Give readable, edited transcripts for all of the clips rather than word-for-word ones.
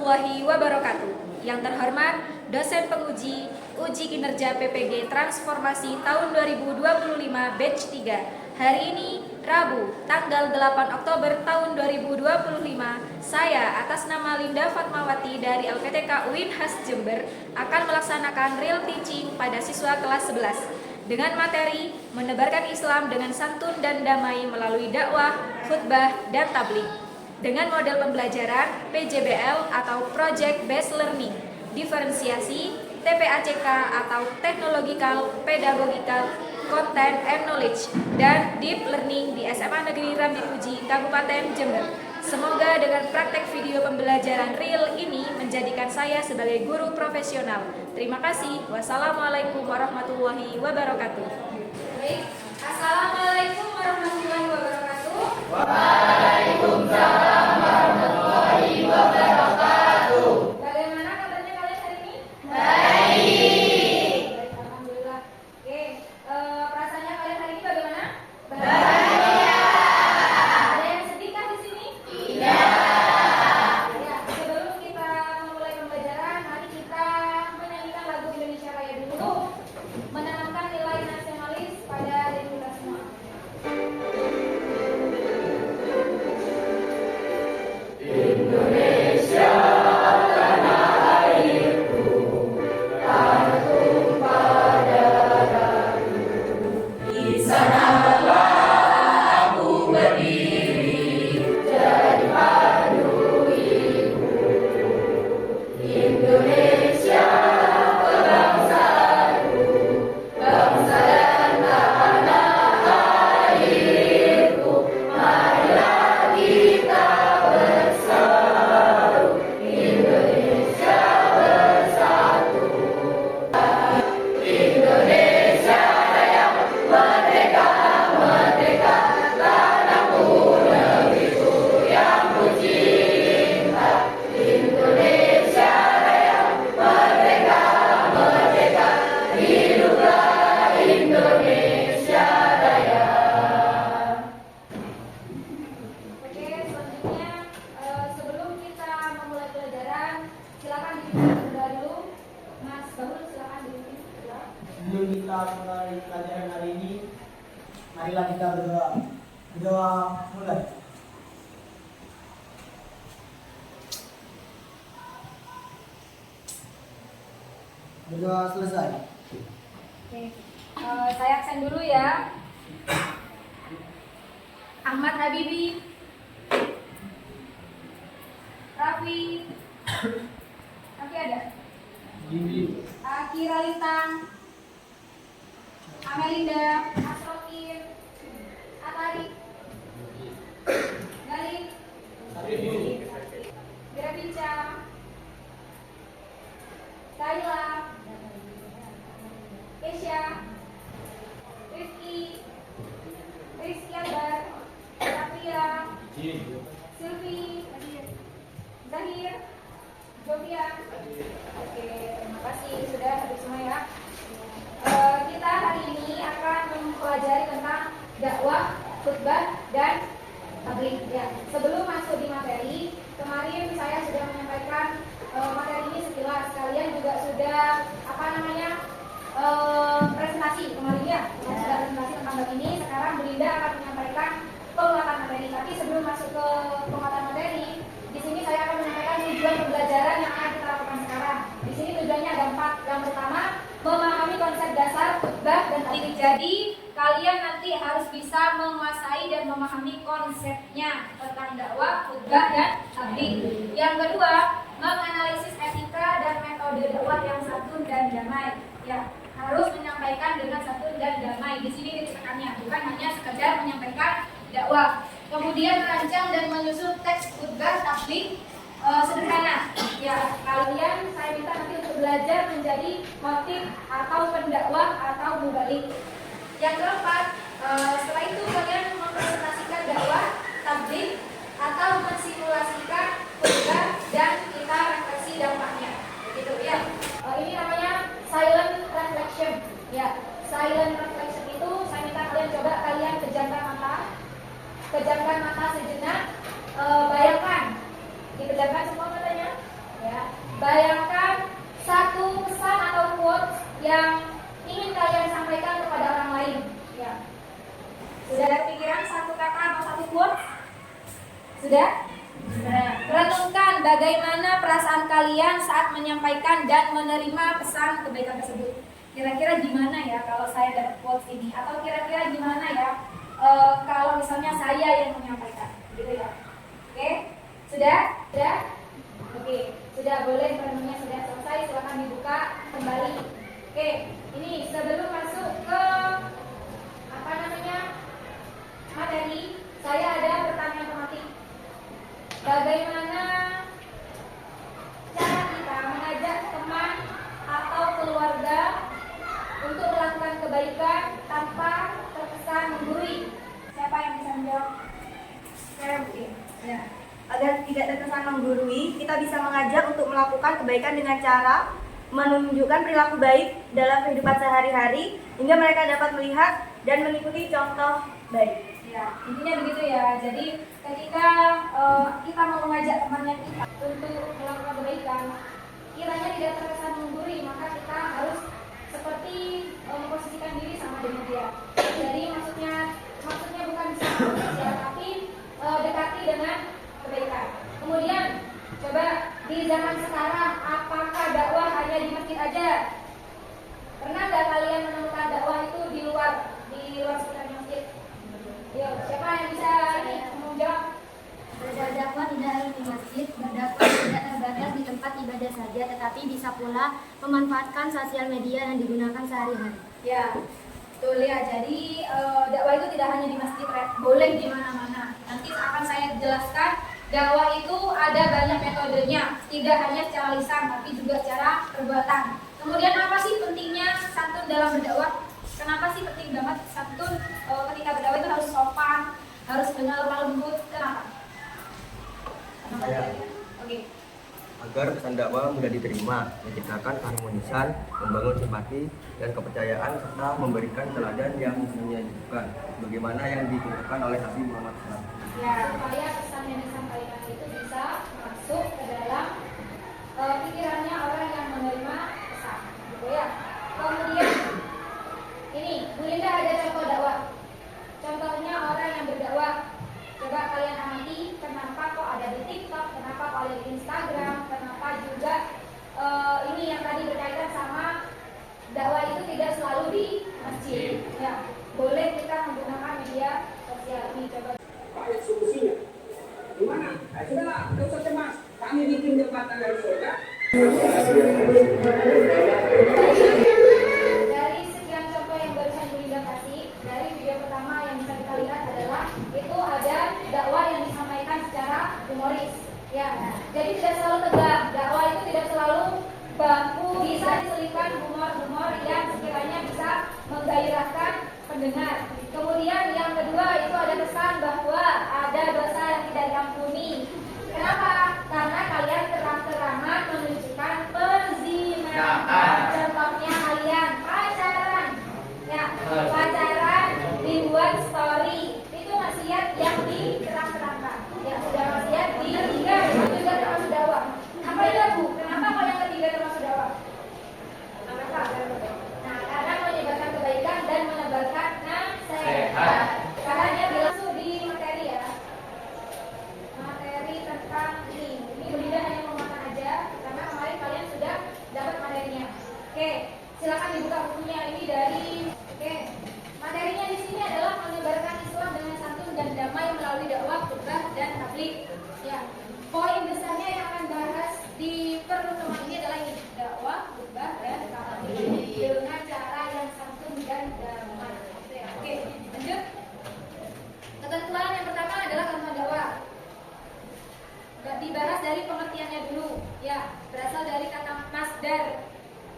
warahmatullahi wabarakatuh. Yang terhormat dosen penguji uji kinerja PPG Transformasi tahun 2025 batch 3. Hari ini Rabu, tanggal 8 Oktober tahun 2025, saya atas nama Linda Fatmawati dari LPTK Uinhas Jember akan melaksanakan real teaching pada siswa kelas 11 dengan materi menebarkan Islam dengan santun dan damai melalui dakwah, khutbah, dan tabligh. Dengan model pembelajaran PJBL atau Project Based Learning, diferensiasi, TPACK atau Technological, Pedagogical, Content and Knowledge, dan Deep Learning di SMA Negeri Rambin Uji, Kabupaten Jember. Semoga dengan praktek video pembelajaran real ini menjadikan saya sebagai guru profesional. Terima kasih. Wassalamualaikum warahmatullahi wabarakatuh. Baik, Assalamualaikum warahmatullahi wabarakatuh. Waalaikumsalam warahmatullahi wabarakatuh. Bagaimana kabarnya kalian hari ini? Baik. Baik, alhamdulillah. Oke, perasaannya kalian hari ini bagaimana? Bahagia. Ada yang sedih kah di sini? Tidak. Ya, sebelum kita memulai pembelajaran, mari kita menyanyikan lagu Indonesia Raya dulu, menanamkan nilai nasionalis pada diri kita semua. Indonesia tanah airku, tanah tumpah darahku. Di sanalah aku berdiri, jadi padu ibu. Indonesia bangsaku, bangsa dan tanah airku. Marilah kita bersatu, Indonesia bersatu. Indonesia Raya merdeka, merdeka, tanahku negeriku yang ku cinta. Indonesia Raya merdeka, merdeka, hiduplah Indonesia Raya. Oke, selanjutnya sebelum kita memulai pelajaran, silakan dipimpin dulu. Mas Bahul, silakan dipimpin. Sebelum kita mulai pelajaran hari ini, marilah kita berdoa. Berdoa mulai. Berdoa selesai. Oke, saya aksen dulu ya. Ahmad Habibi, Raffi ada? Bibi, Kira Lintang, Amelinda, Asrokin, Atari, Galih, Gira Bincang, Kaila, Kesha, Rizky Akbar, Satria, Silvi, Zahir, Jovian. Oke, terima kasih sudah hadir semua ya. Kita hari ini akan mempelajari tentang dakwah, khutbah, dan tabligh. Ya, sebelum masuk di materi, kemarin saya sudah menyampaikan materi ini sekilas. Kalian juga sudah presentasi kemarin ya. Sudah presentasi tentang bab ini. Sekarang Belinda akan menyampaikan penguatan materi. Tapi sebelum masuk ke penguatan materi, di sini saya akan menyampaikan tujuan pembelajaran yang akan kita lakukan sekarang. Di sini tujuannya ada 4. Yang pertama, memahami konsep dasar khutbah dan tabligh. Jadi kalian nanti harus bisa menguasai dan memahami konsepnya tentang dakwah, khutbah, dan tabligh. Yang kedua, menganalisis etika dan metode dakwah yang santun dan damai. Ya, harus menyampaikan dengan santun dan damai. Di sini ditekannya, bukan hanya sekedar menyampaikan dakwah. Kemudian merancang dan menyusun teks khutbah tabligh sederhana. Ya, kalian saya minta nanti untuk belajar menjadi khotib atau pendakwah atau mubaligh. Yang keempat, setelah itu kalian mempresentasikan dakwah, tabligh atau mensimulasikan khutbah dan kita refleksi dampaknya. Begitu ya. Ini namanya silent reflection. Ya, silent reflection itu saya minta kalian coba pejamkan mata sejenak, bayangkan dipejamkan semua matanya. Sudah? Renungkan bagaimana perasaan kalian saat menyampaikan dan menerima pesan kebaikan tersebut. Kira-kira gimana ya kalau saya dapat quotes ini? Atau kira-kira gimana ya kalau misalnya saya yang menyampaikan? Gitu ya. Oke? Sudah? Sudah? Oke. Sudah, boleh renungnya sudah selesai. Silakan dibuka kembali. Oke. Ini sebelum masuk ke materi, saya ada pertanyaan tematik. Bagaimana cara kita mengajak teman atau keluarga untuk melakukan kebaikan tanpa terkesan menggurui? Siapa yang bisa menjawab? Saya mungkin. Ya. Agar tidak terkesan menggurui, kita bisa mengajak untuk melakukan kebaikan dengan cara menunjukkan perilaku baik dalam kehidupan sehari-hari hingga mereka dapat melihat dan mengikuti contoh baik. Ya, intinya begitu ya. Jadi ketika kita mau mengajak temannya kita untuk melakukan kebaikan, kiranya tidak terkesan menggurui, maka kita harus seperti memposisikan diri sama dengan dia. Jadi maksudnya bukan sama saja, tapi dekati dengan kebaikan. Kemudian coba di zaman sekarang, apakah dakwah hanya di masjid aja? Pernah nggak kalian menemukan dakwah itu di luar sekitar masjid? Yuk, siapa yang bisa menjawab? Berdakwah tidak harus di masjid, berdakwah tidak terbatas di tempat ibadah saja, tetapi bisa pula memanfaatkan sosial media yang digunakan sehari-hari. Ya, betul ya. Jadi dakwah itu tidak hanya di masjid, boleh di mana-mana. Nanti akan saya jelaskan. Dakwah itu ada banyak metodenya, tidak hanya secara lisan, tapi juga secara perbuatan. Kemudian apa sih pentingnya santun dalam berdakwah? Kenapa sih penting banget santun ketika berdakwah itu harus sopan, harus dengan lemah lembut? Kenapa? Oke. Agar pesan dakwah mudah diterima, menciptakan keharmonisan, membangun simpati dan kepercayaan serta memberikan teladan yang menunjukkan bagaimana yang ditunjukkan oleh Nabi Muhammad SAW. Ya, supaya pesan yang disampaikan itu bisa masuk ke dalam pikirannya orang yang menerima pesan, gitu ya. Kemudian ini, Bu Linda ada contoh dakwah. Contohnya orang yang berdakwah. Coba kalian amati kenapa kok ada di TikTok, kenapa kok ada di Instagram, kenapa juga ini yang tadi berkaitan sama dakwah itu tidak selalu di masjid. Ya, boleh kita menggunakan media sosial ini. Coba. Ada solusinya. Gimana? Nah, sudahlah, tidak usah cemas. Kami bikin jembatan dari surga. Dari sekian contoh yang barusan Bu Linda kasih, dari video pertama yang bisa kita lihat adalah itu ada dakwah yang disampaikan secara humoris. Ya, jadi tidak selalu tegak. Dakwah itu tidak selalu baku, bisa diselipkan humor-humor yang sekiranya bisa menggairahkan pendengar. Kemudian yang kedua itu ada pesan bahwa ada dosa yang tidak diampuni. Kenapa? Karena kalian terang-terangan menunjukkan perzinahan. Contohnya kalian pacaran, ya pacaran dibuat story, itu maksiat yang diterang-terangkan. Yang sudah maksiat di ketiga itu juga termasuk dakwah. Apa itu Bu? Kenapa kalau yang ketiga termasuk dakwah? Kenapa? Nah, karena menyebarkan kebaikan dan menebarkan nasihat. Sekarang ya langsung di materi ya. Materi tentang ini. Ini Bu Linda hanya memakan aja karena kemarin kalian sudah dapat materinya. Oke, silakan dibuka bukunya ini dari. Oke, materinya di sini adalah menyebarkan Islam dengan santun dan damai melalui dakwah, khutbah dan tabligh. Ya, poin besarnya yang akan bahas di pertemuan ini adalah ini dakwah, khutbah dan tabligh dengan cara yang santun dan damai. Oke, lanjut. Ketentuan yang pertama adalah ketentuan dakwah. Dibahas dari pengertiannya dulu. Ya, berasal dari kata masdar,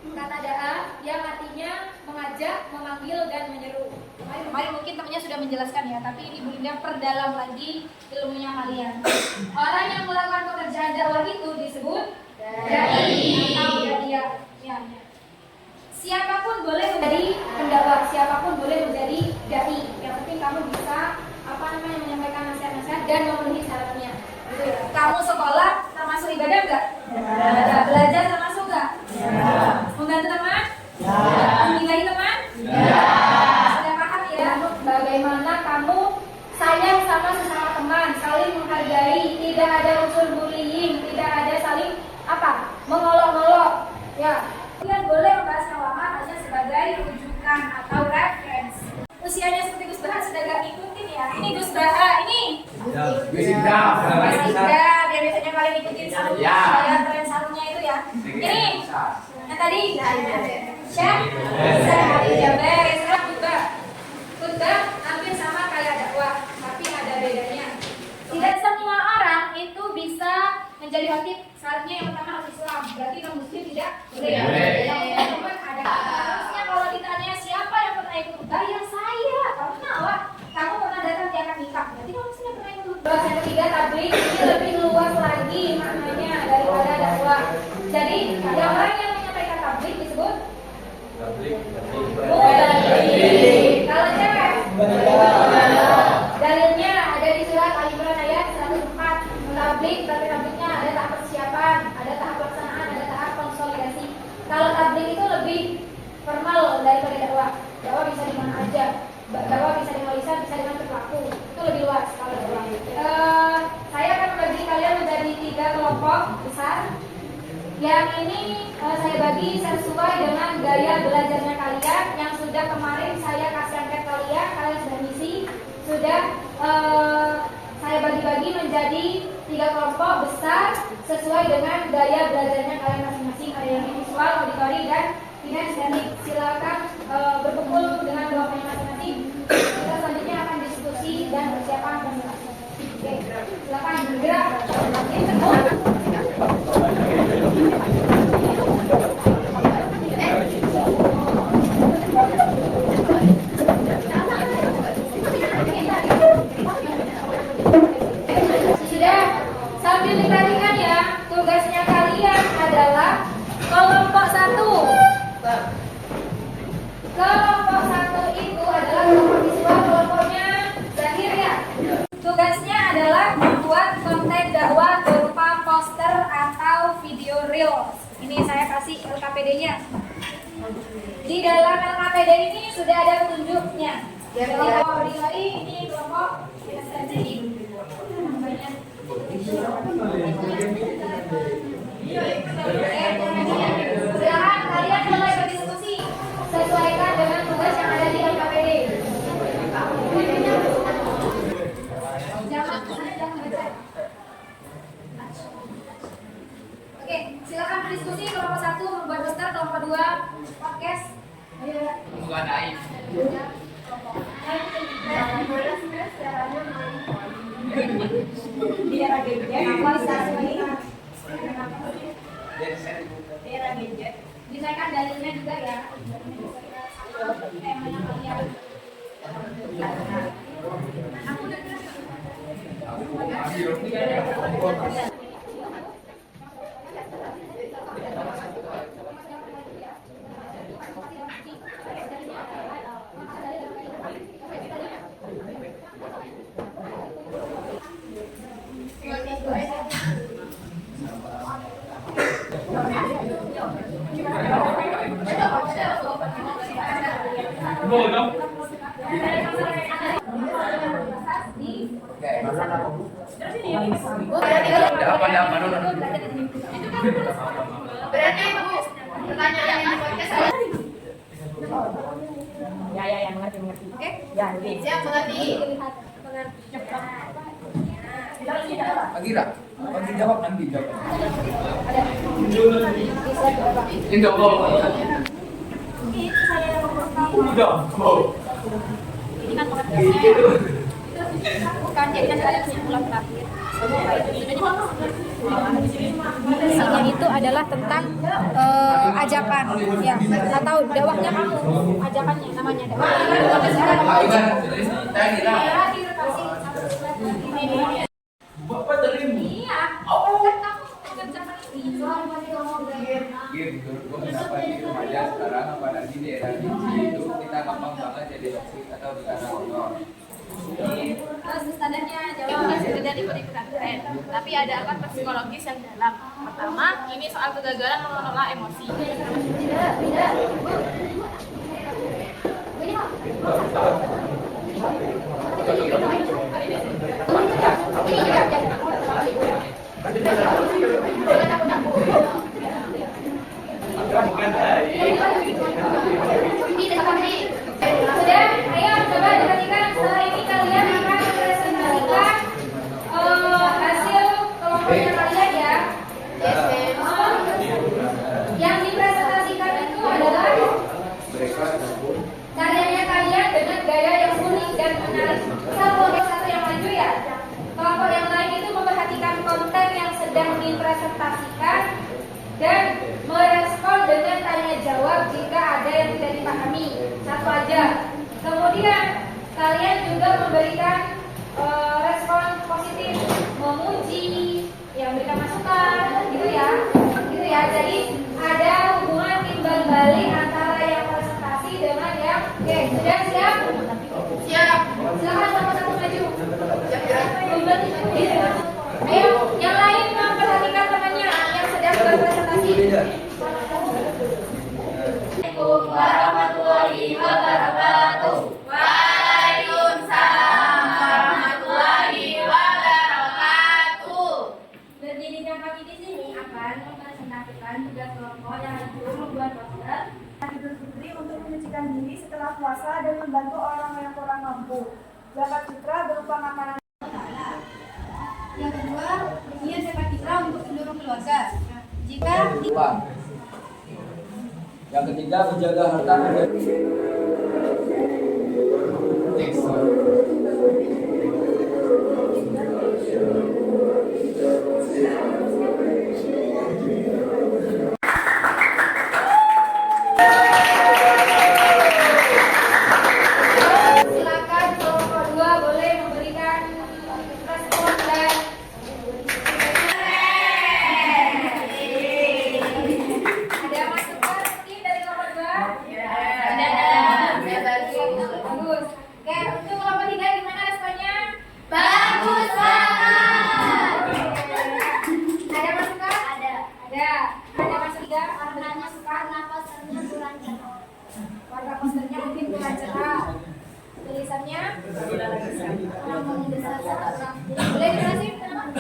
kata da'a yang artinya mengajak, memanggil dan menyeru. Kemarin mungkin temannya sudah menjelaskan ya, tapi ini Bu Linda perdalam lagi ilmunya kalian. Orang yang melakukan pekerjaan dakwah itu disebut dai atau daiyah. Ya. Siapapun boleh menjadi pendakwah, siapapun boleh menjadi dai. Yang penting kamu bisa menyampaikan nasihat-nasihat dan memenuhi syaratnya. Gitu ya. Kamu sekolah termasuk ibadah enggak? Ya. Belajar termasuk enggak? Ya. Membantu teman? Ya. Menilai teman? Ya. Sudah paham ya? Bagaimana kamu sayang sama sesama teman, saling menghargai Biar biasanya kalian ikutin sarung saya tren sarungnya itu ya. Ini yang tadi Syekh ya beres. Sekarang khutbah hampir sama kayak dakwah, tapi ada bedanya. Tidak semua orang itu bisa menjadi khatib. Syaratnya yang pertama harus Islam, berarti non muslim tidak boleh. Yang kedua ada. Harusnya kalau ditanya siapa yang pernah ikut khutbah, ya saya. Kalau kenapa? Kamu pernah datang di akad nikah, berarti kamu sudah pernah ikut khutbah. Yang ketiga tabligh, ini lebih luas lagi maknanya daripada dakwah. Jadi yang orang yang menyampaikan tabligh disebut mubaligh. Kalau cewek dalilnya ada di surat Al-Imran ayat 104. Tabligh, tapi tablighnya ada tahap persiapan, ada tahap pelaksanaan, ada tahap konsolidasi. Kalau tabligh itu lebih formal daripada dakwah. Dakwah bisa di mana aja. Dakwah bisa di lisan, bisa dengan perilaku. Itu lebih luas kalau dakwah. Saya akan membagi kalian menjadi 3 kelompok besar. Yang ini saya bagi sesuai dengan gaya belajarnya kalian. Yang sudah kemarin saya kasih angket kalian sudah ngisi, sudah saya bagi-bagi menjadi 3 kelompok besar sesuai dengan gaya belajarnya kalian masing-masing. Ada yang visual, auditori, dan kinesthetik. Silakan berkumpul dengan kelompoknya masing-masing. Kita selanjutnya akan diskusi dan persiapan presentasi. Oke, silakan bergerak. Sudah, sambil diperhatikan ya, tugasnya kalian adalah kelompok 1. Kelompok 1 itu adalah kelompok visual, kelompoknya Zahir ya. Tugasnya adalah membuat konten dakwah berupa poster atau video reels. Ini saya kasih LKPD-nya. Di dalam LKPD ini sudah ada petunjuknya. Kelompok auditori ini kelompok kinesthetik. Silakan kalian mulai berdiskusi. Sesuaikan dengan tugas yang ada di LKPD. Oke, silakan berdiskusi. Kelompok 1 membuat poster, kelompok 2 podcast. Disesuaikan dalilnya juga ya. Berarti pertanyaan yang di podcast Ya, mengerti. Oke? Ya, siap mengerti. Agira, nanti jawab nanti jawab. Ini saya ini kan podcastnya bukan, jadi kan ada kesimpulan terakhir. Isinya itu adalah tentang ajakan ya, atau dakwahnya kamu, ajakannya namanya dakwah. Bapak terima. Iya, kan kamu mengerjakan ini. Gitu, kenapa di remaja sekarang apa nanti di era itu kita gampang banget jadi toksik atau karena honor. Terus standarnya jawabnya sekedar ikut-ikutan tren, tapi ada akar psikologis yang dalam. Pertama, ini soal kegagalan mengelola emosi. Sudah, ayo coba diperhatikan. Setelah ini kalian akan mempresentasikan hasil punya kalian ya. Yang dipresentasikan itu adalah karyanya kalian dengan gaya yang unik dan menarik. Kelompok satu yang maju ya. Kelompok yang lain itu memperhatikan konten yang sedang dipresentasikan dan merespon dengan tanya jawab jika ada yang tidak dipahami. Satu aja. Kemudian kalian juga memberikan respon positif, memuji, yang memberikan masukan, gitu ya. Jadi ada hubungan timbal balik antara yang presentasi dengan yang siap. Silakan sama-sama maju. Ayo, yang lain memperhatikan temannya yang sedang berpresentasi. Assalamualaikum warahmatullahi wabarakatuh. Waalaikumsalam warahmatullahi wabarakatuh. Berdirinya kami di sini akan mempresentasikan tugas kelompok yang itu membuat poster Idul Fitri untuk menyucikan diri setelah puasa dan membantu orang yang kurang mampu. Zakat fitrah berupa makanan. Yang kedua, niat zakat fitrah untuk seluruh keluarga. Jika Yang ketiga, menjaga harta Silakan kelompok 2 boleh memberikan respon dan ada masukan mungkin dari kelompok 2? Ada. Bagus. Oke, untuk kelompok 3 gimana responnya? Bagus banget. Ada masukan? Ada. Ada masukan? Ada masukan? Posternya kurang cerah. Warna posternya mungkin kurang cerah. Tulisannya kurang membesar. Boleh dijelasin kenapa?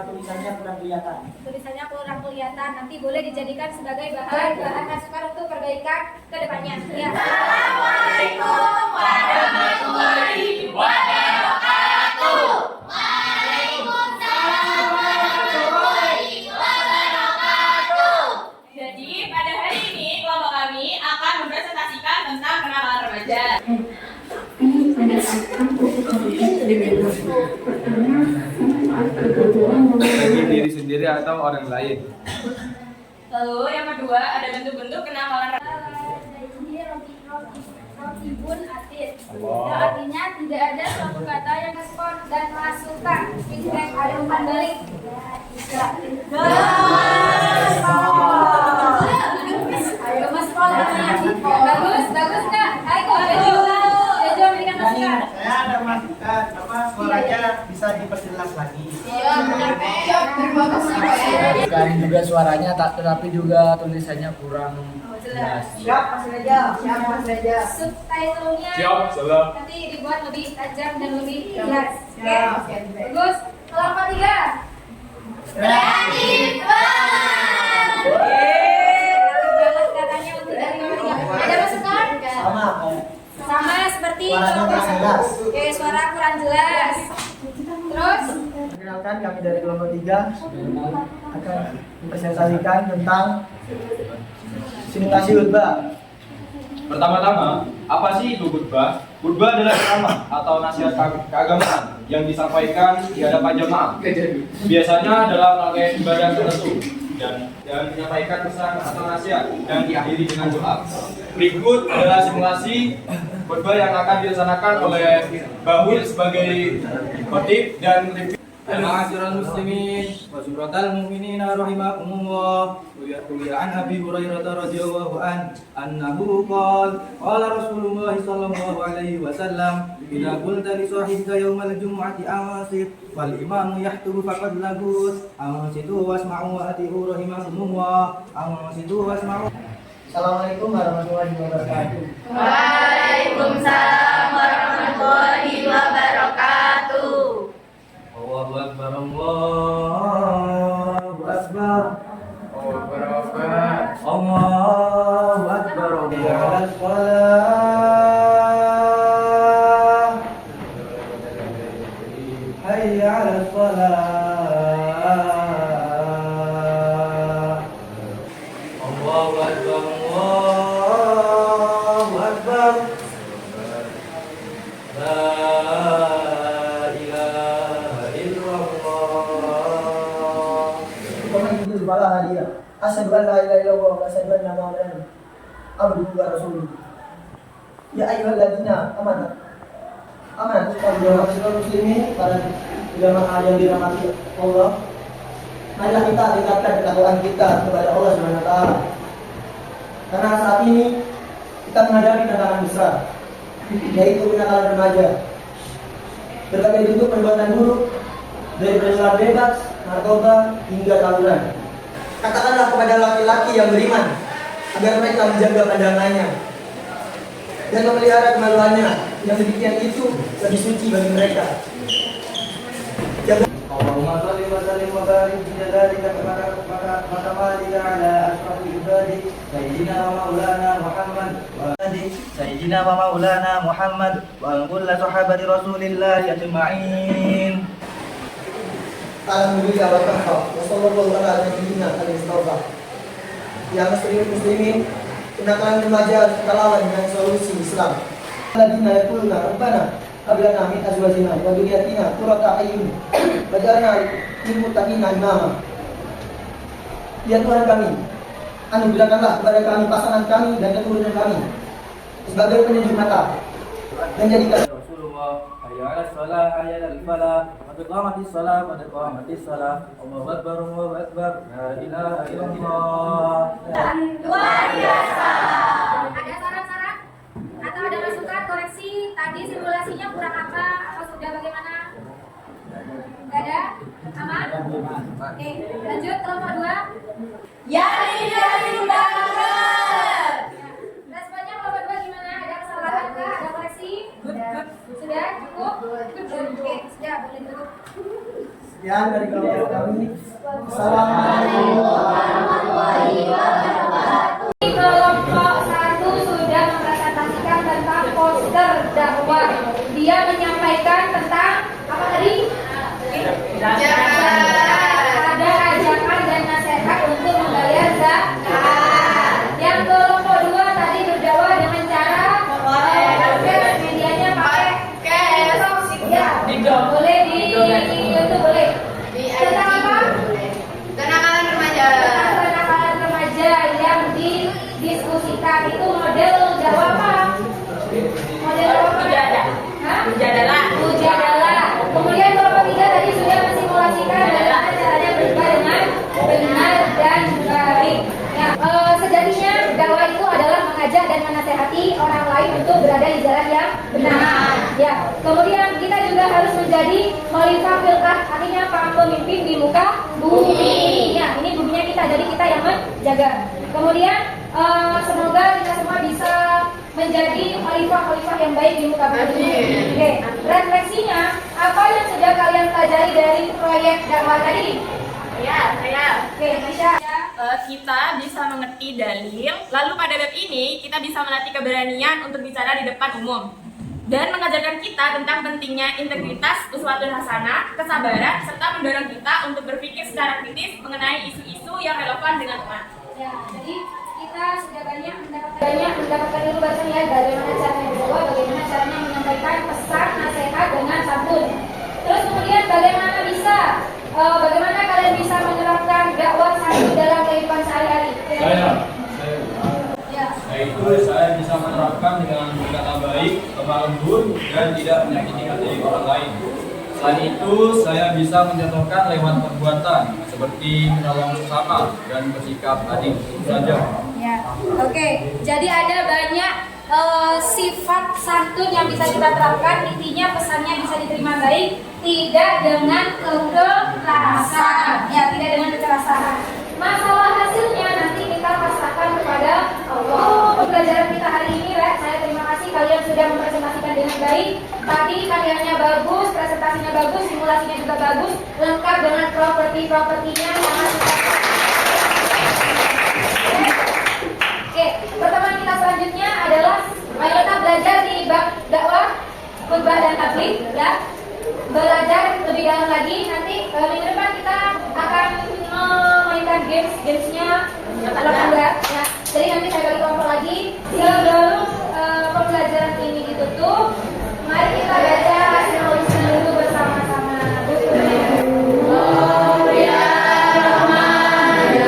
Tulisannya kurang kelihatan. Tulisannya kurang kelihatan. Nanti boleh dijadikan sebagai bahan masukan untuk perbaikan ke depannya. Ya. Assalamualaikum warahmatullahi wabarakatuh. Waalaikumsalam warahmatullahi wabarakatuh. Jadi pada hari ini kelompok kami akan mempresentasikan tentang kenalan remaja. Bagi diri sendiri atau orang lain. Lalu yang kedua ada bentuk-bentuk kenakalan remaja. Rotibun atid. Artinya tidak ada suatu kata yang respon dan masukan. Feedback ada umpan balik. Ayo mas Pol. Bagus nggak? Ayo Bejo berikan masukan. Saya ada masukan, suaranya bisa diperjelas lagi. Bukan juga suaranya, tetapi juga tulisannya kurang jelas. Siap, Mas Reja. Subtitlenya Siap. nanti dibuat lebih tajam dan lebih jelas. Oke. Bagus. Kelompok 3. Kreatif banget. Katanya untuk dari kelompok 3. Ada masukan? Sama seperti Suaranya kurang jelas. Oke, suara kurang jelas. Terus Perkenalkan, kami dari kelompok 3 akan mempresentasikan tentang simulasi khutbah. Pertama-tama, apa sih itu khutbah? Khutbah adalah ceramah atau nasihat keagamaan yang disampaikan di hadapan jemaah. Biasanya dalam rangkaian ibadah tertentu dan menyampaikan pesan atau nasihat dan diakhiri dengan doa. Berikut adalah simulasi khutbah yang akan dilaksanakan oleh Bahul sebagai khotib dan Ma'asyiral muslimin wa suratal mu'minina rahimakumullah. Wa an Abi Hurairah radhiyallahu anhu qala Rasulullah sallallahu alaihi wasallam idza qulta li sahibika yaumal jumu'ati ansib wal imamu yahtubu faqad lagut ansitu wasma'u wa ati'u rahimakumullah ansitu wasma'u. Assalamualaikum warahmatullahi wabarakatuh. Waalaikumsalam warahmatullahi wabarakatuh. Allahu akbar, Allahu akbar. Allahu akbar. Hayya 'alas shalah. yudlil fala hadiya. Asyhadu an la ilaha illallah wa asyhadu anna Muhammadan abduhu wa rasuluh. Ya ayyuhalladzina amanu kaum muslimin, para jamaah yang dirahmati Allah, marilah kita tingkatkan ketakwaan kita kepada Allah Subhanahu wa taala. Karena saat ini kita menghadapi tantangan besar, yaitu kenakalan remaja. Berbagai bentuk perbuatan buruk, dari perjualan bebas, narkoba, hingga tawuran. Katakanlah kepada laki-laki yang beriman agar mereka menjaga pandangannya dan memelihara kemaluannya, yang demikian itu lebih suci bagi mereka. Allahumma shalli wa sallim wa barik ala ashrafil ibadi sayyidina wa maulana Muhammad wa ali sayyidina wa maulana Muhammad wa kulli sahabati Rasulillah ajma'in. Alhamdulillah wa kafa wa sallallahu ala nabiyyina al-mustafa. Ya muslimin, kenakalan remaja kita lawan dengan solusi Islam. Alladziina yaquluna rabbana hab lana min azwajina wa dhurriyyatina qurrata a'yun waj'alna lil muttaqina imama. Ya Tuhan kami, anugerahkanlah kepada kami pasangan kami dan keturunan kami sebagai penunjuk mata, dan jadikan Rasulullah hayya 'alas shalah hayya 'alal falah qad qamatis shalah qad qamatis shalah Allahu akbar Allahu akbar la ilaha illallah. Luar biasa. Ada saran-saran atau ada masukan koreksi? Tadi simulasinya kurang apa? Atau sudah bagaimana? Enggak ada? Aman? Oke, lanjut kelompok 2. Ya, sudah benar. Responnya kelompok 2 gimana? Ada kesalahan kah? Ada koreksi? Sudah? Cukup? Oke, sudah boleh ditutup. sekian dari kelompok kami. Assalamualaikum warahmatullahi wabarakatuh. Kelompok 1 sudah mempresentasikan tentang poster dakwah. Dia menyampaikan tentang apa tadi? Ada ajakan dan nasihat untuk membayar zakat. Yang kelompok 2 tadi berdakwah dengan cara medianya pakai ya, boleh di YouTube boleh. Tentang apa? Kenakalan remaja. Kenakalan remaja yang didiskusikan itu model Jawa apa? Model apa? Mujadalah. Kemudian kelompok 3 tadi sudah mensimulasikan bagaimana caranya berubah dengan benar dan baik. Nah, sejatinya dakwah itu adalah mengajak dan menasehati orang lain untuk berada di jalan yang benar. Ya. Kemudian kita juga harus menjadi khalifah filkah, artinya pemimpin di muka bumi. Ya, ini buminya kita, jadi kita yang menjaga. Kemudian semoga kita semua bisa menjadi khalifah-khalifah yang baik di muka bumi. Oke, refleksinya apa yang sudah kalian pelajari dari proyek dakwah tadi? Saya. Oke, Masya. Kita bisa mengerti dalil, lalu pada bab ini kita bisa melatih keberanian untuk bicara di depan umum dan mengajarkan kita tentang pentingnya integritas, uswatun hasanah, kesabaran, serta mendorong kita untuk berpikir secara kritis mengenai isu-isu yang relevan dengan umat. Ya, jadi kita sudah banyak mendapatkan ilmu bahasa ya, bagaimana caranya berdakwah, bagaimana caranya menyampaikan pesan nasihat dengan santun. Terus kemudian bagaimana kalian bisa menerapkan dakwah santun dalam kehidupan sehari-hari? Yaitu saya bisa menerapkan dengan berkata baik, lemah lembut, dan tidak menyakiti hati orang lain. Selain itu, saya bisa mencontohkan lewat perbuatan seperti menolong sesama dan bersikap adil. Itu saja. Ya, oke. Jadi ada banyak sifat santun yang bisa kita terapkan. Intinya pesannya bisa diterima baik, tidak dengan kekerasan. Ya, tidak dengan kekerasan. Masalah hasilnya nanti kita pasrahkan kepada Allah. Pelajaran kita hari ini, saya terima kasih kalian sudah mempresentasikan dengan baik. Tadi karyanya bagus, presentasinya bagus, simulasinya juga bagus, lengkap dengan properti-propertinya. Oke, pertemuan kita selanjutnya adalah mari kita belajar di bab dakwah, khutbah dan tabligh, ya. Belajar lebih dalam lagi. Nanti minggu depan kita akan memainkan gamesnya alhamdulillah. Ya. Jadi nanti saya bagi kelompok lagi. Sebelum pembelajaran ini ditutup, mari kita baca Asmaul Husna dulu bersama-sama. Bismillahirrahmanirrahim.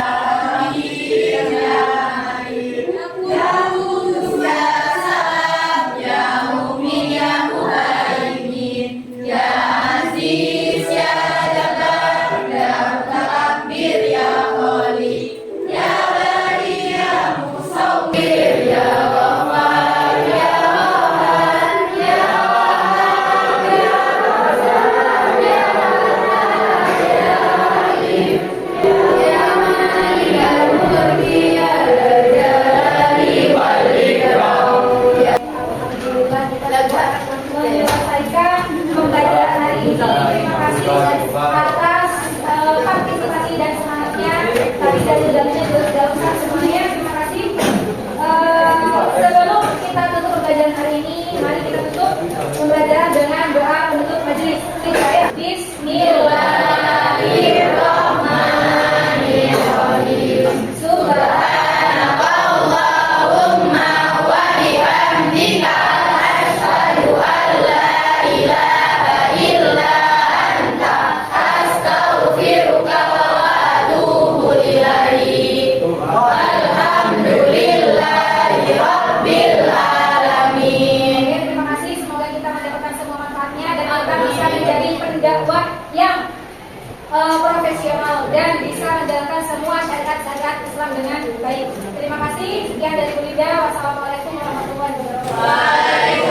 profesional dan bisa menjalankan semua syariat-syariat Islam dengan baik. Terima kasih. Sekian dari Bu Linda. Wassalamualaikum warahmatullahi wabarakatuh.